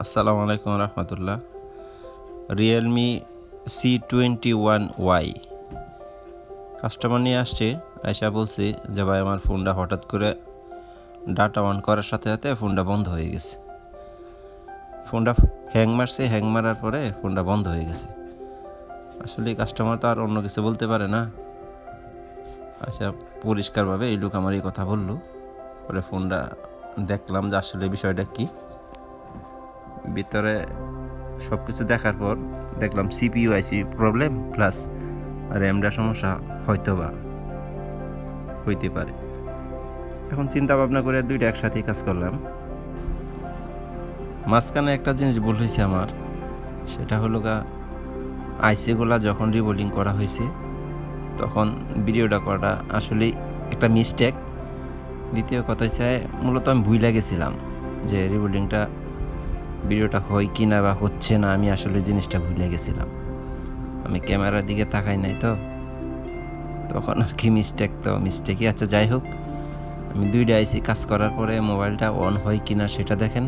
আসসালামু আলাইকুম রহমতুল্লাহ। Realme C21Y customer নিয়ে আসছে। আয়সা বলছি যে ভাই আমার ফোনটা হঠাৎ করে ডাটা অন করার সাথে সাথে ফোনটা বন্ধ হয়ে গেছে। ফোনটা হ্যাং মারছে, হ্যাং মারার পরে ফোনটা বন্ধ হয়ে গেছে। আসলে কাস্টমার তো আর অন্য কিছু বলতে পারে না। আচ্ছা, পরিষ্কারভাবে এই লোক আমার এই কথা বললো। পরে ফোনটা দেখলাম যে আসলে বিষয়টা কি। ভিতরে সব কিছু দেখার পর দেখলাম CPU আইসি প্রবলেম প্লাস র্যামটা সমস্যা হইতে পারে। এখন চিন্তা ভাবনা করে দুইটা একসাথেই কাজ করলাম। মাঝখানে একটা জিনিস ভুল হয়েছে আমার, সেটা হলো আইসিগুলা যখন রিবোলিং করা হয়েছে তখন ভিডিওটা করাটা আসলে একটা মিস্টেক। দ্বিতীয় কথা হচ্ছে মূলত আমি ভুলে গেছিলাম যে ভিডিওটা হয় কি না বা হচ্ছে না, আমি আসলে জিনিসটা ভুলে গেছিলাম। আমি ক্যামেরার দিকে তাকাই নাই তো, তখন আর কি মিস্টেকই। আচ্ছা, যাই হোক, আমি দুইটা আইসি কাজ করার পরে মোবাইলটা অন হয় কিনা সেটা দেখেন।